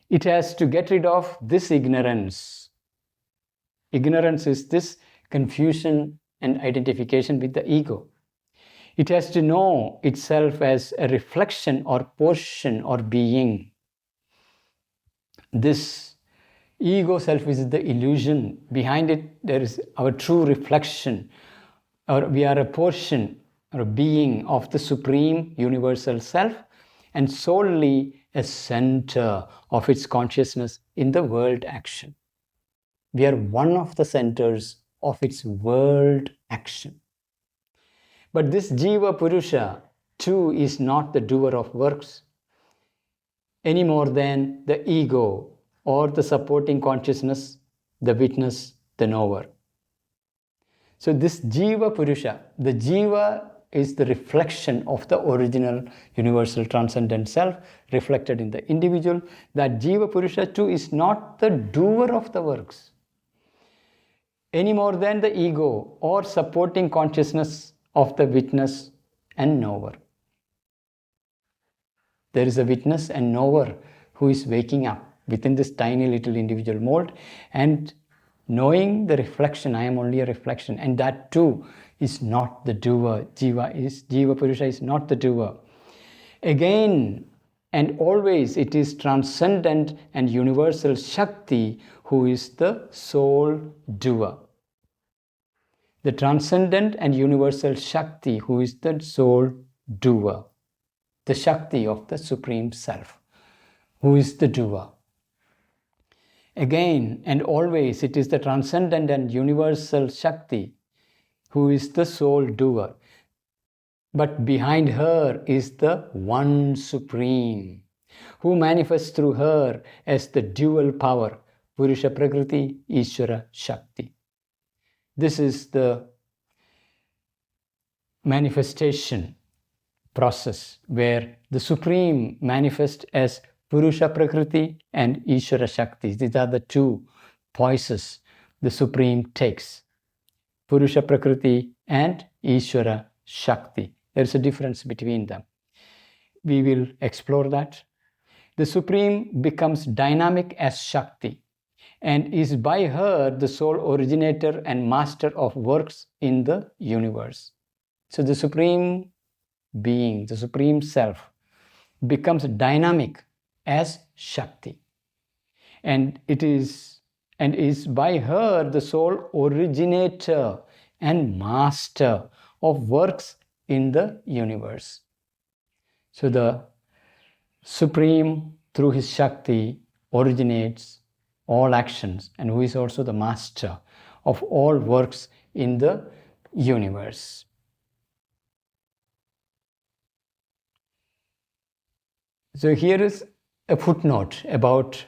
It has to get rid of this ignorance. Ignorance is this confusion and identification with the ego. It has to know itself as a reflection or portion or being. This ego self is the illusion. Behind it, there is our true reflection, or we are a portion or a being of the supreme universal self, and solely a center of its consciousness in the world action. We are one of the centers of its world action. But this Jiva Purusha too is not the doer of works any more than the ego or the supporting consciousness, the witness, the knower. So this Jiva Purusha, the Jiva is the reflection of the original universal transcendent self reflected in the individual. That Jiva Purusha too is not the doer of the works any more than the ego or supporting consciousness of the witness and knower. There is a witness and knower who is waking up within this tiny little individual mold and knowing the reflection, I am only a reflection, and that too is not the doer. Jiva Purusha is not the doer. Again and always it is transcendent and universal Shakti who is the sole doer. The transcendent and universal Shakti who is the sole doer. The Shakti of the Supreme Self who is the doer. Again and always it is the transcendent and universal Shakti who is the sole doer. But behind her is the one Supreme, who manifests through her as the dual power, Purusha Prakriti, Ishvara Shakti. This is the manifestation process where the Supreme manifests as Purusha Prakriti and Ishvara Shakti. These are the two voices the Supreme takes. Purusha Prakriti and Ishvara Shakti. There is a difference between them. We will explore that. The Supreme becomes dynamic as Shakti and is by her the sole originator and master of works in the universe. So the Supreme Being, the Supreme Self, becomes dynamic as Shakti and is by her the sole originator and master of works in the universe. So the Supreme, through his Shakti, originates all actions and who is also the master of all works in the universe. So here is a footnote about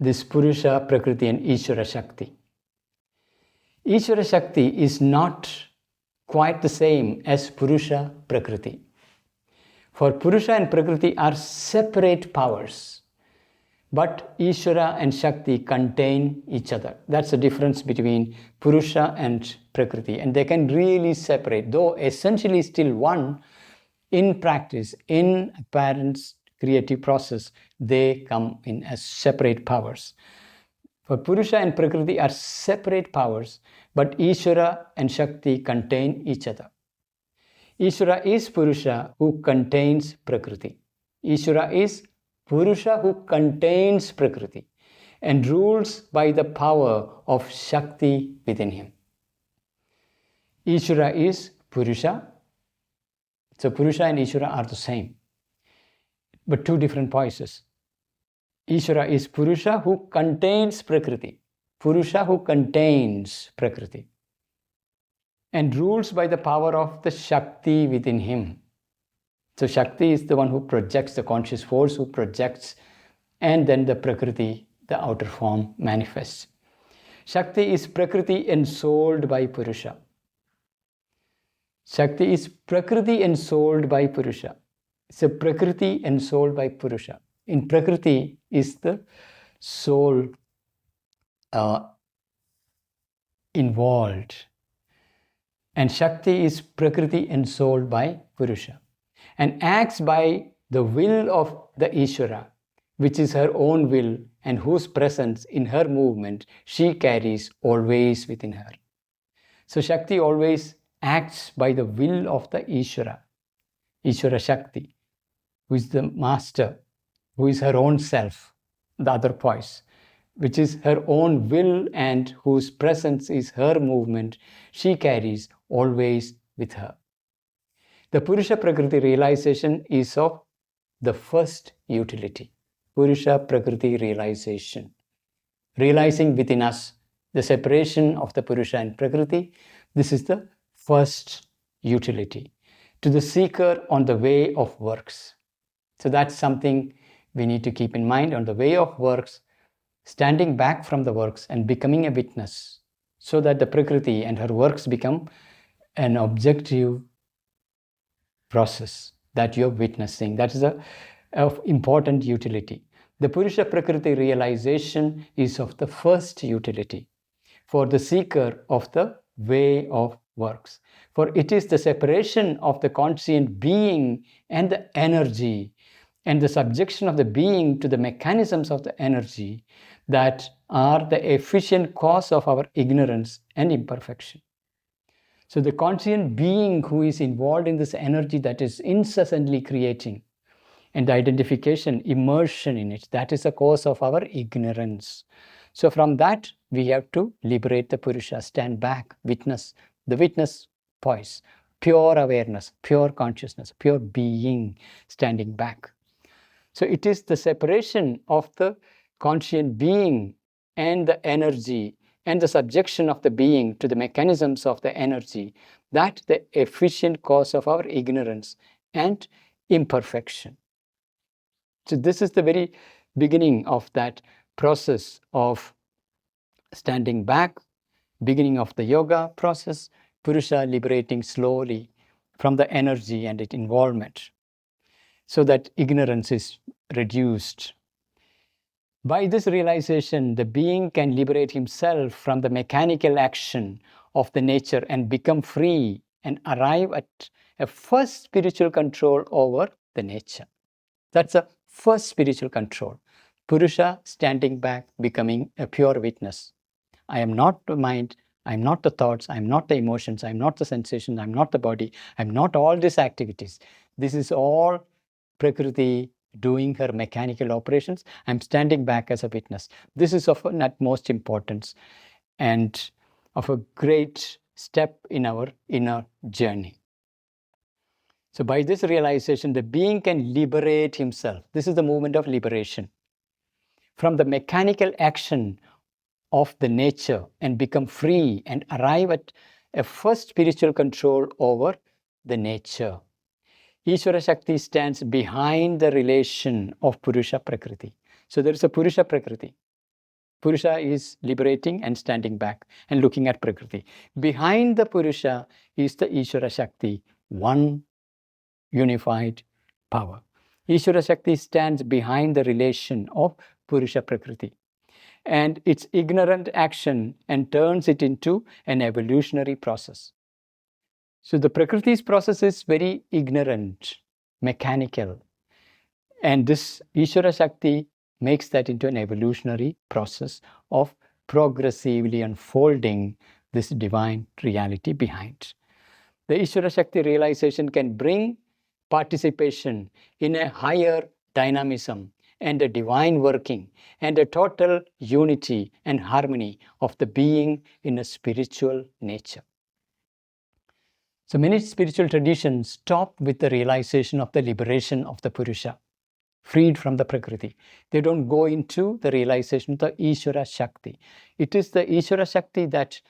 this Purusha, Prakriti and Ishvara Shakti. Ishvara Shakti is not quite the same as Purusha, Prakriti. For Purusha and Prakriti are separate powers, but Ishvara and Shakti contain each other. That's the difference between Purusha and Prakriti, and they can really separate, though essentially still one. In practice, in apparent creative process, they come in as separate powers. For Purusha and Prakriti are separate powers, but Ishvara and Shakti contain each other. Ishvara is Purusha who contains Prakriti. Ishvara is Purusha who contains Prakriti and rules by the power of Shakti within him. Ishvara is Purusha. So Purusha and Ishvara are the same, but two different voices. Ishvara is Purusha who contains Prakriti. Purusha who contains Prakriti and rules by the power of the Shakti within him. So Shakti is the one who projects, the conscious force who projects, and then the Prakriti, the outer form, manifests. Shakti is Prakriti ensouled by Purusha. Shakti is Prakriti ensouled by Purusha. So Prakriti ensouled by Purusha. In Prakriti is the soul involved. And Shakti is Prakriti ensouled by Purusha and acts by the will of the Ishvara, which is her own will and whose presence in her movement she carries always within her. So Shakti always acts by the will of the Ishvara, Ishvara Shakti, who is the master, who is her own self, the other voice, which is her own will and whose presence is her movement she carries always with her. The Purusha Prakriti realization is of the first utility. Purusha Prakriti realization. Realizing within us the separation of the Purusha and Prakriti, this is the first utility to the seeker on the way of works. So that's something we need to keep in mind on the way of works, standing back from the works and becoming a witness so that the Prakriti and her works become an objective process that you're witnessing. That is of important utility. The Purusha Prakriti realization is of the first utility for the seeker of the way of works. For it is the separation of the conscient being and the energy and the subjection of the being to the mechanisms of the energy that are the efficient cause of our ignorance and imperfection. So the conscient being who is involved in this energy that is incessantly creating and the identification, immersion in it, that is the cause of our ignorance. So from that, we have to liberate the Purusha, stand back, witness, the witness voice, pure awareness, pure consciousness, pure being, standing back. So it is the separation of the conscient being and the energy and the subjection of the being to the mechanisms of the energy, that the efficient cause of our ignorance and imperfection. So this is the very beginning of that process of standing back, beginning of the yoga process, Purusha liberating slowly from the energy and its involvement so that ignorance is reduced. By this realization, the being can liberate himself from the mechanical action of the nature and become free and arrive at a first spiritual control over the nature. That's a first spiritual control. Purusha standing back, becoming a pure witness. I am not the mind, I am not the thoughts, I am not the emotions, I am not the sensations, I am not the body, I am not all these activities. This is all Prakriti doing her mechanical operations. I'm standing back as a witness. This is of utmost importance and of a great step in our inner journey. So by this realization, the being can liberate himself. This is the movement of liberation from the mechanical action of the nature and become free and arrive at a first spiritual control over the nature. Ishvara Shakti stands behind the relation of Purusha Prakriti. So there is a Purusha Prakriti. Purusha is liberating and standing back and looking at Prakriti. Behind the Purusha is the Ishvara Shakti, one unified power. Ishvara Shakti stands behind the relation of Purusha Prakriti and its ignorant action and turns it into an evolutionary process. So the Prakriti's process is very ignorant, mechanical, and this Ishvara Shakti makes that into an evolutionary process of progressively unfolding this divine reality behind. The Ishvara Shakti realization can bring participation in a higher dynamism and a divine working and a total unity and harmony of the being in a spiritual nature. So many spiritual traditions stop with the realization of the liberation of the Purusha, freed from the Prakriti. They don't go into the realization of the Ishvara Shakti. It is the Ishvara Shakti that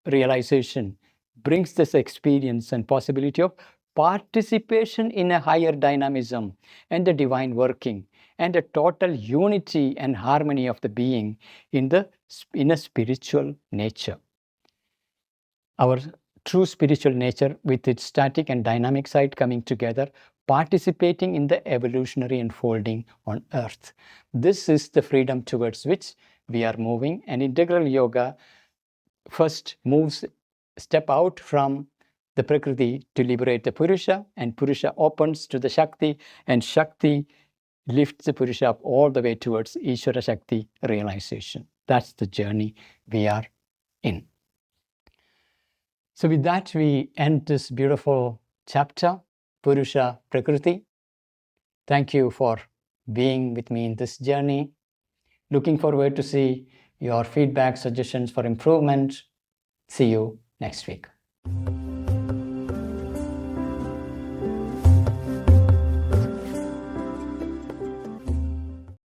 realization brings this experience and possibility of participation in a higher dynamism and the divine working and a total unity and harmony of the being in a spiritual nature. Our true spiritual nature with its static and dynamic side coming together, participating in the evolutionary unfolding on earth. This is the freedom towards which we are moving, and integral yoga first moves step out from the Prakriti to liberate the Purusha, and Purusha opens to the Shakti, and Shakti lifts the Purusha up all the way towards Ishvara Shakti realization. That's the journey we are in. So with that, we end this beautiful chapter, Purusha Prakriti. Thank you for being with me in this journey. Looking forward to see your feedback, suggestions for improvement. See you next week.